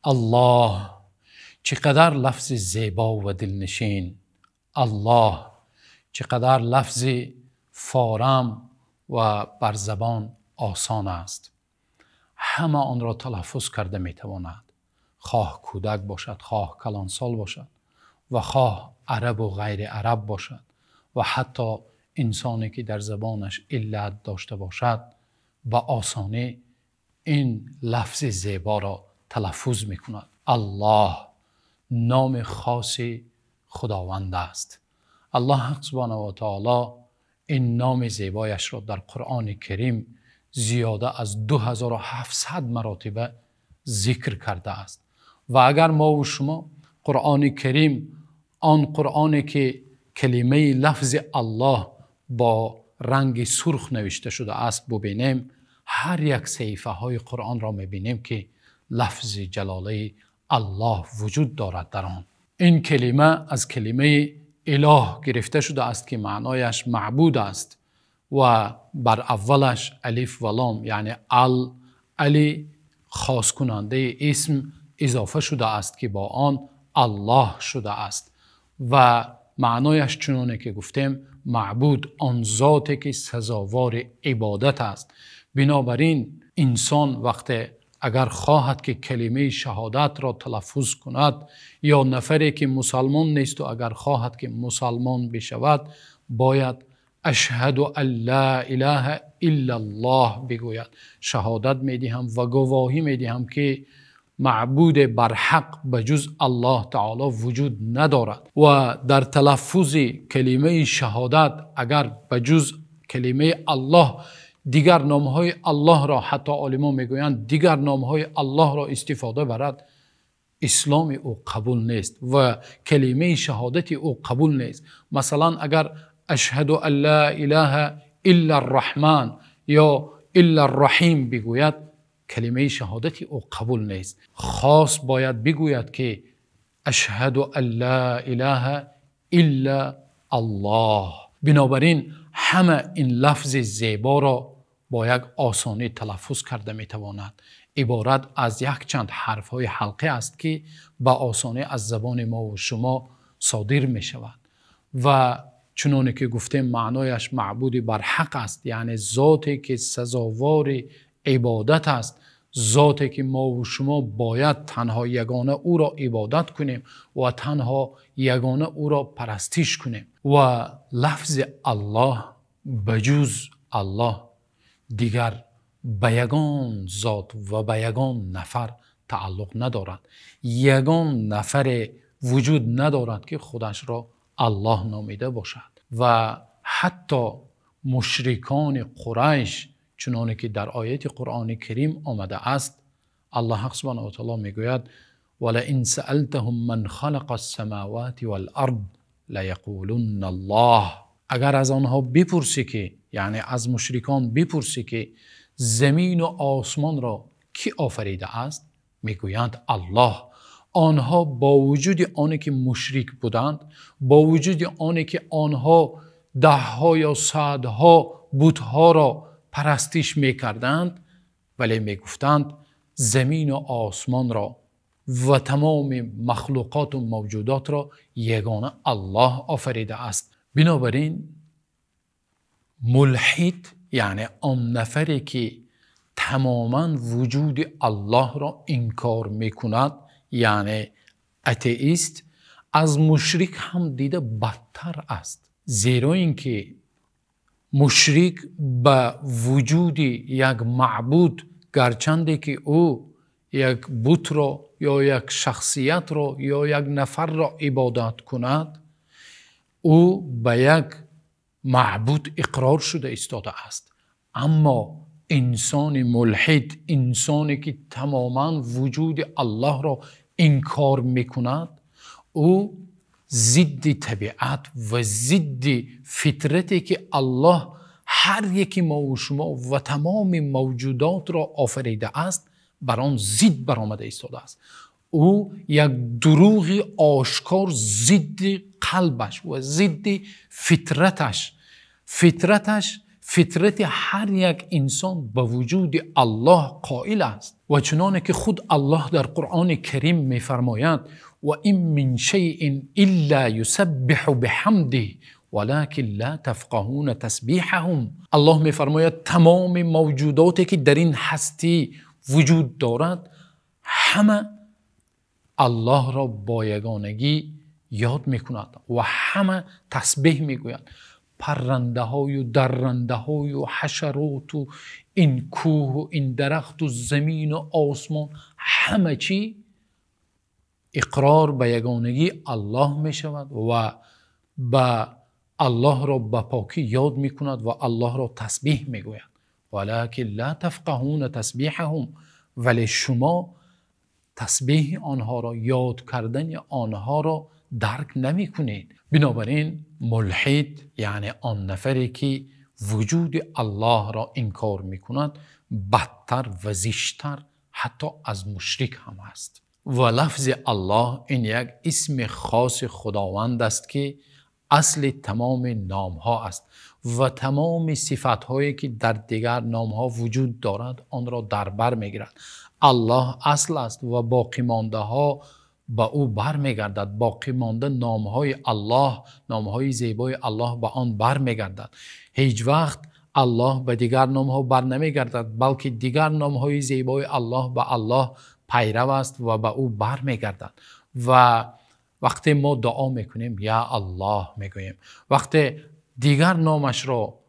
الله، چقدر لفظ زیبا و دلنشین. الله، چقدر لفظ فارم و بر زبان آسان است. همه آن را تلفظ کرده می تواند، خواه کودک باشد، خواه کلانسال باشد و خواه عرب و غیر عرب باشد و حتی انسانی که در زبانش علت داشته باشد با آسانی این لفظ زیبا را تلفظ می کند. الله نام خاص خداوند است. الله سبحانه و تعالی این نام زیبایش را در قرآن کریم زیاده از 2700 مراتبه ذکر کرده است. و اگر ما و شما قرآن کریم، آن قرآنی که کلمه لفظ الله با رنگ سرخ نوشته شده است ببینیم، هر یک صحیفه های قرآن را میبینیم که لفظ جلاله الله وجود دارد در آن. این کلمه از کلمه اله گرفته شده است که معنایش معبود است و بر اولش الف و لام یعنی علی خاص کننده اسم اضافه شده است که با آن الله شده است و معنایش چنانه که گفتیم معبود، آن ذاتی که سزاوار عبادت است. بنابراین انسان وقتی اگر خواهد که کلمه شهادت را تلفظ کند یا نفری که مسلمان نیست و اگر خواهد که مسلمان بشود باید اشهد ان لا اله الا الله بگوید. شهادت میدهم و گواهی میدهم که معبود برحق بجز الله تعالی وجود ندارد و در تلفظ کلمه شهادت اگر بجز کلمه الله دیگر نامهای الله را، حتی عالمان میگویند دیگر نامهای الله را استفاده برد، اسلام او قبول نیست و کلمه شهادت او قبول نیست. مثلا اگر اشهد ان لا اله الا الرحمن یا الا الرحیم بگوید، کلمه شهادت او قبول نیست. خاص باید بگوید که اشهد ان لا اله الا الله. بنابراین همه این لفظ زیبا را با یک آسانی تلفظ کرده میتواند. عبارت از یک چند حرف های حلقه است که با آسانی از زبان ما و شما صادر می شود و چنانه که گفتیم معنایش معبود بر حق است، یعنی ذاتی که سزاوار عبادت است، ذاتی که ما و شما باید تنها یگانه او را عبادت کنیم و تنها یگانه او را پرستش کنیم. و لفظ الله بجز الله دیگر به یگان ذات و به یگان نفر تعلق ندارد. یگان نفر وجود ندارد که خودش را الله نامیده باشد و حتی مشرکان قریش چنانه که در آیت قرآن کریم آمده است، الله سبحانه و تعالی میگوید ولئن سألتهم من خلق السماوات والارض لیقولن الله. اگر از آنها بپرسی که، یعنی از مشرکان بپرسی که زمین و آسمان را کی آفریده است، میگویند الله. آنها با وجود آنی که مشرک بودند، با وجود آنی که آنها دهها یا صدها بت‌ها را پرستش میکردند، ولی میگفتند زمین و آسمان را و تمام مخلوقات و موجودات را یگانه الله آفریده است. بنابراین ملحد یعنی آن نفری که تماما وجود الله را انکار میکند، یعنی اتئیست، از مشرک هم دیده بدتر است. زیرا اینکه مشرک به وجود یک معبود، گرچنده که او یک بت را یا یک شخصیت را یا یک نفر را عبادت کند، او به یک معبود اقرار شده ایستاده است. اما انسان ملحد، انسانی که تماما وجود الله را انکار میکند، او ضد طبیعت و ضد فطرتی که الله هر یکی ما و شما و تمام موجودات را آفریده است بر آن ضد برآمده ایستاده است. او یک دروغ آشکار ضد قلبش و ضد فطرتش فطرت هر یک انسان به وجود الله قائل است و چنانه که خود الله در قرآن کریم می‌فرماید و این من شیء الا یسبح بحمده ولکن لا تفقهون تسبیحهم. الله می‌فرماید تمام موجوداتی که در این هستی وجود دارد همه الله را با یگانگی یاد می‌کند و همه تسبیح می‌گویند. پرنده های و درنده های و حشرات و این کوه و این درخت و زمین و آسمان همه چی اقرار به یگانگی الله می شود و به الله را به پاکی یاد می کند و الله را تسبیح می گوید. ولکن لا تفقهون تسبیحهم، ولی شما تسبیح آنها را، یاد کردن آنها را درک نمی کنید. بنابراین ملحد یعنی آن نفری که وجود الله را انکار می کند بدتر و زشتر حتی از مشرک هم است. و لفظ الله این یک اسم خاص خداوند است که اصل تمام نام ها است و تمام صفات هایی که در دیگر نام ها وجود دارد آن را در بر می گیرد. الله اصل است و باقی مانده ها به او بر می گردد. باقی مانده نام های الله، نام های زیبای الله به آن بر می گردد. هیچ وقت الله به دیگر نام ها بر نمی گردد، بلکه دیگر نام های زیبای الله به الله پیرو است و به او بر می گردد. و وقتی ما دعا میکنیم یا الله میگوییم، وقتی دیگر نامش را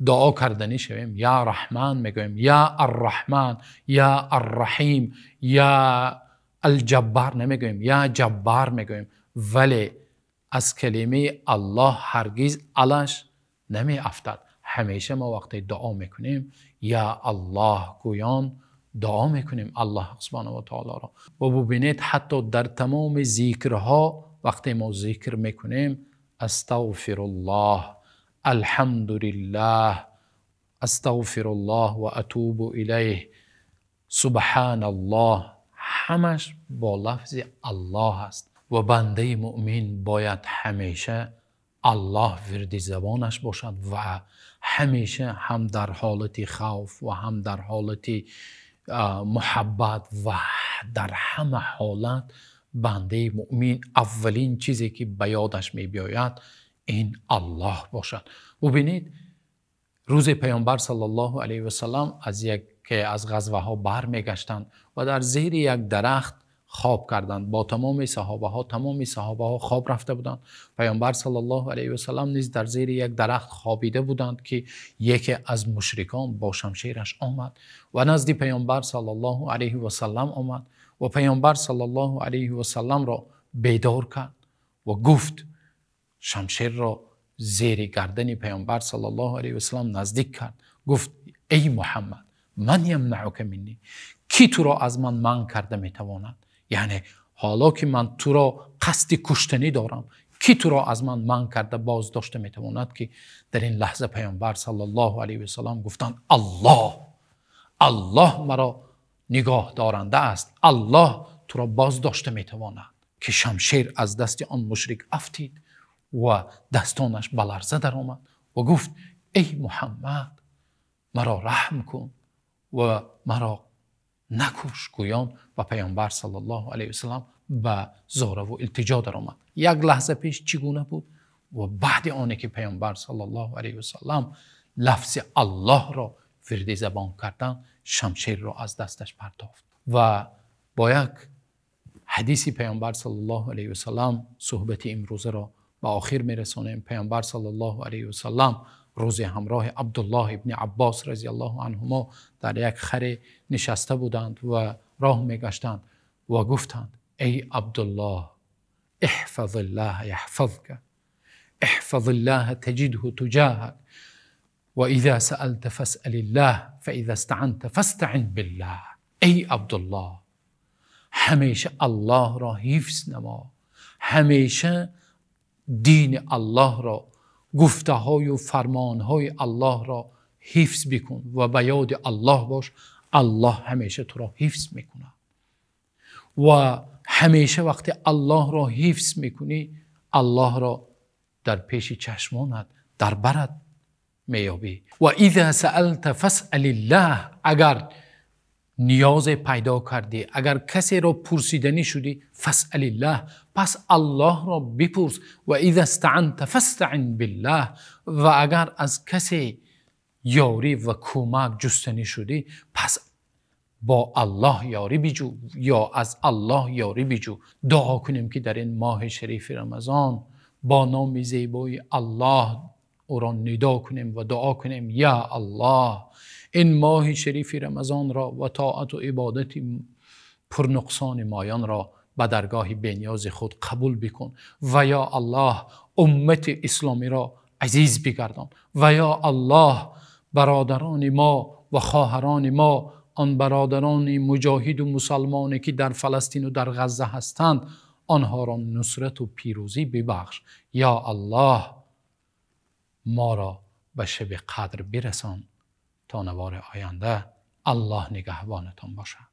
دعا کردنی شویم یا رحمان میگوییم، یا الرحمن، یا الرحیم، یا الجبار نمیگوییم، یا جبار میگوییم. ولی از کلمه الله هرگز الش نمی افتد. همیشه ما وقتی دعا میکنیم یا الله گویان دعا میکنیم الله سبحانه و تعالی را. و ببینید حتی در تمام ذکرها وقتی ما ذکر میکنیم استغفر الله، الحمد لله، استغفر الله و اتوب الیه، سبحان الله، همش با لفظ الله است. و بنده مؤمن باید همیشه الله ورد زبانش باشد و همیشه هم در حالت خوف و هم در حالت محبت و در همه حالت بنده مؤمن اولین چیزی که به یادش می بیاید این الله باشد. ببینید روز پیامبر صلی الله علیه و سلم از غزوه ها بر می گشتند و در زیر یک درخت خواب کردند با تمام صحابه ها. تمام صحابه ها خواب رفته بودند. پیامبر صلی الله علیه و سلم نیز در زیر یک درخت خوابیده بودند که یکی از مشرکان با شمشیرش آمد و نزد پیامبر صلی الله علیه و سلم آمد و پیامبر صلی الله علیه و سلم را بیدار کرد و گفت، شمشیر را زیر گردن پیامبر صلی الله علیه و سلم نزدیک کرد. گفت ای محمد من یمنعک منی، کی تو را از من منع کرده میتواند؟ یعنی حالا که من تو را قصد کشتنی دارم، کی تو را از من منع کرده باز داشته میتواند؟ که در این لحظه پیامبر صلی الله علیه و سلم گفتند الله، الله مرا نگاه دارنده است، الله تو را باز داشته میتواند. که شمشیر از دست آن مشرک افتید و دستانش به لرزه در آمد و گفت ای محمد مرا رحم کن و مرا نکش. گویان و پیامبر صلی الله علیه و سلم به زاره و التجا در آمد. یک لحظه پیش چگونه بود و بعد آنی که پیامبر صلی الله علیه و سلم لفظ الله را ورد زبان کردن شمشیر را از دستش پرتافت. و با یک حدیث پیامبر صلی الله علیه و سلم صحبت امروزه را به آخر میرسانیم. پیامبر صلی الله علیه و سلم روز همراه عبدالله ابن عباس رضی الله عنهما در یک خر نشسته بودند و راه میگشتند و گفتند ای عبدالله احفظ الله یحفظک، احفظ الله تجده تجاهک، و اذا سألت فاسأل الله فاذا استعنت فاستعن بالله. ای عبدالله همیشه الله را حفظ نما، همیشه دین الله را، گفته های و فرمان های الله را حفظ بکن و به یاد الله باش. الله همیشه تو را حفظ میکنه و همیشه وقتی الله را حفظ میکنی الله را در پیش چشمانت در برت میابی. و اذا سألت فاسأل الله، اگر نیاز پیدا کردی، اگر کسی را پرسیدنی شدی، فاسأل الله، پس الله را بپرس. و اذا استعنت فاستعن بالله، و اگر از کسی یاری و کمک جستنی شدی، پس با الله یاری بجو یا از الله یاری بجو. دعا کنیم که در این ماه شریف رمضان با نام زیبای الله او را ندا کنیم و دعا کنیم یا الله این ماه شریف رمضان را و طاعت و عبادت پرنقصان مایان را به درگاه بینیاز خود قبول بکن و یا الله امت اسلامی را عزیز بگردان و یا الله برادران ما و خواهران ما، آن برادران مجاهد و مسلمانی که در فلسطین و در غزه هستند، آنها را نصرت و پیروزی ببخش. یا الله ما را به شب قدر برسان. تا نوار آینده الله نگهبانتان باشد.